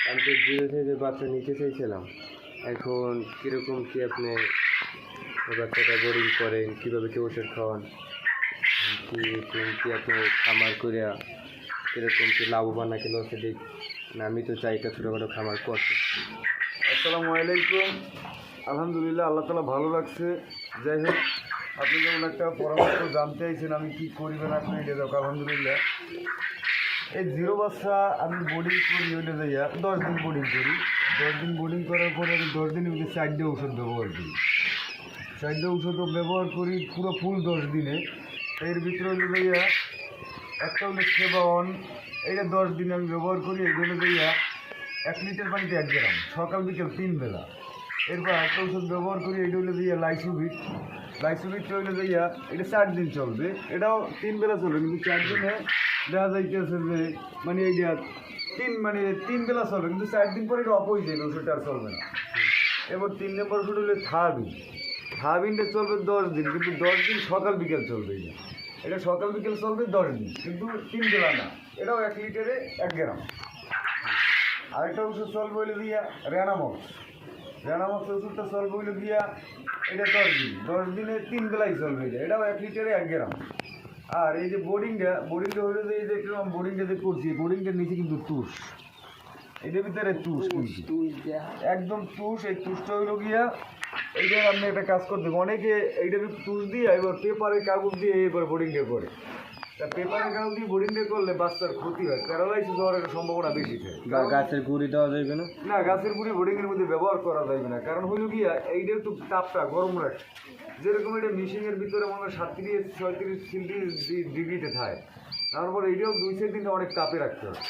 আমি তো জিরো থেকে বাচ্চা নিতে চাইছিলাম। এখন কীরকম কি আপনি ওই বাচ্চাটা বোর্ডিং করেন, কীভাবে কি ওষুধ খাওয়ান, কীরকম কি আপনি খামার করিয়া কীরকম কি লাভবান নাকি লসে দিক না? আমি তো চাই একটা ছোটোখাটো খামার করতে। আসসালামু আলাইকুম। আলহামদুলিল্লাহ, আল্লাহ তালা ভালো লাগছে। যাই হোক, আপনি যেমন একটা পরামর্শ জানতে চাইছেন আমি কী করিবেন, আপনি এটা দেখ। আলহামদুলিল্লাহ, এই জিরো বাচ্চা আমি বোর্ডিং করি, ওইটা যাইয়া 10 দিন বোর্ডিং করি। 10 দিন বোর্ডিং করার পরে আমি 10 দিনের মধ্যে 4টে ওষুধ ব্যবহার করি। 4টে ওষুধও ব্যবহার করি পুরো ফুল 10 দিনে। এর ভিতরে হইলে যাইয়া একটা হলো সেবাওয়ান, এইটা 10 দিন আমি ব্যবহার করি। এইগুলো যাইয়া 1 লিটার পানিতে 1 গ্রাম, সকাল বিকেল 3 বেলা। এরপর একটা ওষুধ ব্যবহার করি, এটা হইলে যাইয়া লাইসোভিট। লাইসোভিটটা হইলে যাইয়া এটা 4 দিন চলবে, এটাও 3 বেলা চলবে, কিন্তু 4 দিনে দেখা যাইতেছে যে মানে এইটা 3 বেলা চলবে, কিন্তু 4 দিন পরে এটা অফ হয়ে যাবে, ওষুধটা আর চলবে না। এবার 3 নম্বর ওষুধ হলে থাবিন। থাবিনটা চলবে 10 দিন, কিন্তু 10 দিন সকাল বিকেল চলবে। এটা সকাল বিকেল চলবে 10 দিন, কিন্তু 3 বেলা না। এটাও 1 লিটারে 1 গ্রাম। আরেকটা ওষুধ চলবে হইলে দিয়া রেনামক্স। রেনামক্স ওষুধটা চলবে হইলে দিয়া এটা 10 দিন, 10 দিনে 3 বেলাই চলবে। এটাও 1 লিটারে 1 গ্রাম। আর এই যে বোর্ডিংটা হইলে যে এই যে বোর্ডিংটা যে করছি, বোর্ডিংটার নিচে কিন্তু তুষ, এটার ভিতরে তুষ, কিন্তু একদম তুষ। এই তুষটা হইল গিয়া এইটার আপনি একটা কাজ করতে হবে। অনেকে এইটার তুষ দিয়ে এবার পেপারের কাগজ দিয়ে এবার বোর্ডিংটা করে। তা পেপারের কাগজ দিয়ে বোর্ডিংটা করলে বাচ্চার ক্ষতি হয়, প্যারালাইসিস হওয়ার একটা সম্ভাবনা বেশি থাকে। গাছের গুঁড়ি দেওয়া যাবে না? না, গাছের গুঁড়ি বোর্ডিংয়ের মধ্যে ব্যবহার করা যাবে না। কারণ হইল গিয়া এইটা একটু তাপটা গরম রাখে। যেরকম এটা মেশিনের ভিতরে মনে হয় 37-36 ডিগ্রিতে থাকে, তারপর এইটাও 2-4 দিন অনেক তাপে রাখতে হবে।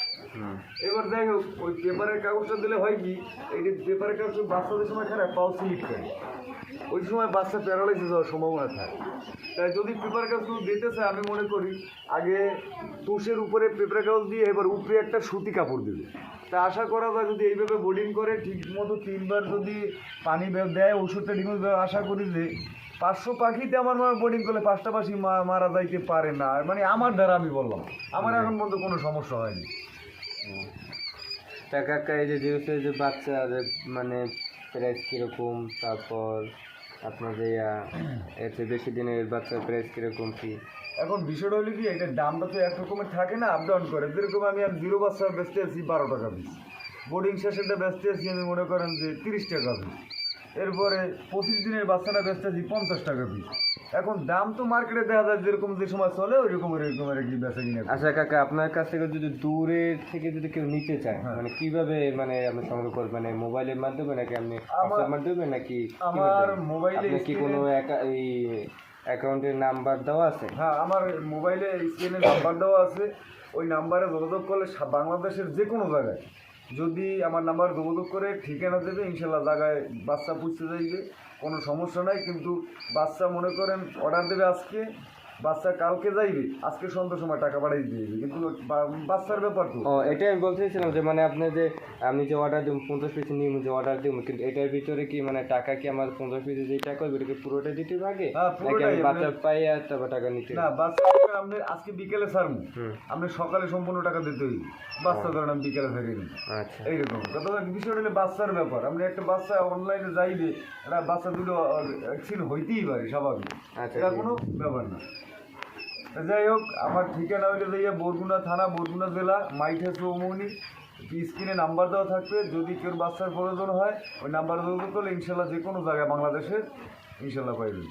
এবার যাই হোক, ওই পেপারের কাগজটা দিলে হয় কি, এই যে পেপারের কাগজ বাচ্চাদের সময় খারাপ পাও স্লিপ করে, ওই সময় বাচ্চা প্যারালাইসিস হওয়ার সম্ভাবনা থাকে। তাই যদি পেপার কাগজগুলো দিতে চায়, আমি মনে করি আগে তুষের উপরে পেপার কাগজ দিয়ে এবার উপরে একটা সুতি কাপড় দেবে। তা আশা করা যায় যদি এইভাবে বোর্ডিং করে ঠিক মতো 3 বার যদি পানি দেয়, ওষুধটা ঠিক মতো, আশা করি যে 500 পাখিতে আমার বোর্ডিং করলে 5টা পাখি মারা যাইতে পারে না। মানে আমার দ্বারা আমি বললাম, আমার এখন পর্যন্ত কোনো সমস্যা হয়নি। তা কাকা, এই যে জিরোতে যে বাচ্চা মানে প্রাইস কীরকম, তারপর আপনার যে এতে বেশি দিনের বাচ্চার প্রাইস কীরকম কি? এখন বিষয়টা হলো কি, এটার দামটা তো এক রকমের থাকে না, আপ ডাউন করে। যেরকম আমি আর জিরো বাচ্চা বেচতে আছি 12 টাকা পিস, বোর্ডিং সেশনটা বেচতে আছি আমি মনে করেন যে 30 টাকা পিস, এরপরে 25 দিনের বাচ্চাটা বেচতে আছি 50 টাকা পিস। এখন দাম তো মার্কেটে দেখা যায় যেরকম যে সময় চলে ওই রকমের কি বেচা কিনে। আচ্ছা কাকা, আপনার কাছ থেকে যদি দূরের থেকে যদি কেউ নিতে চায়, মানে কিভাবে মানে আপনি সংগ্রহ করবেন? মানে মোবাইলের মাধ্যমে নাকি আপনি হোয়াটসঅ্যাপ মাধ্যমে নাকি? আমার মোবাইলে কি কোনো এই অ্যাকাউন্টের নাম্বার দেওয়া আছে? হ্যাঁ, আমার মোবাইলে স্ক্রিনে নাম্বার দেওয়া আছে। ওই নাম্বারে যোগাযোগ করলে বাংলাদেশের যে কোনো জায়গায় যদি আমার নাম্বার যোগাযোগ করে ঠিকানা দেবে, ইনশাল্লাহ জায়গায় বাচ্চা পুষতে যাইবে, কোনো সমস্যা নাই। কিন্তু বাচ্চা মনে করেন অর্ডার দেবে আজকে, বাচ্চা কালকে যাইবে, আজকে সন্ধ্যার সময় টাকা পাঠিয়ে দিয়ে দিবে, কিন্তু বাচ্চার ব্যাপার তো। ও, এটাই আমি বলতে চাইছিলাম যে মানে আমি যে অর্ডার দিব 50 পিস নিয়ে যে অর্ডার দিব, কিন্তু এটার ভিতরে কি মানে টাকা কি আমার 50 পিসে যে টাকা হবে এটাকে পুরোটা দিতে হবে, নাকি আমি বাচ্চা পাই আর তারপর টাকা নিতে? না, বাচ্চা আপনি আজকে বিকেলে ছাড়বো, আপনি সকালে সম্পূর্ণ টাকা দিতে হইবে। বাচ্চা ধরেন আমি বিকেলে থাকি। আচ্ছা, এইরকম কথা। বিষয়টা হলে বাচ্চার ব্যাপার। আপনি একটা বাচ্চা অনলাইনে যাইবে, একটা বাচ্চা দুটো অ্যাক্সিডেন্ট হইতেই পারে, স্বাভাবিক, এটা কোনো ব্যাপার না। যাই হোক, আমার ঠিকানা হইলে যাইয়া বরগুনা থানা, বরগুনা জেলা, মাইঠা চৌমনি। স্ক্রিনে নাম্বার দেওয়া থাকবে, যদি কেউ বাচ্চার প্রয়োজন হয় ওই নাম্বার যোগাযোগ করলে ইনশাল্লাহ যে কোনো জায়গায় বাংলাদেশের ইনশাল্লাহ পাইবেন।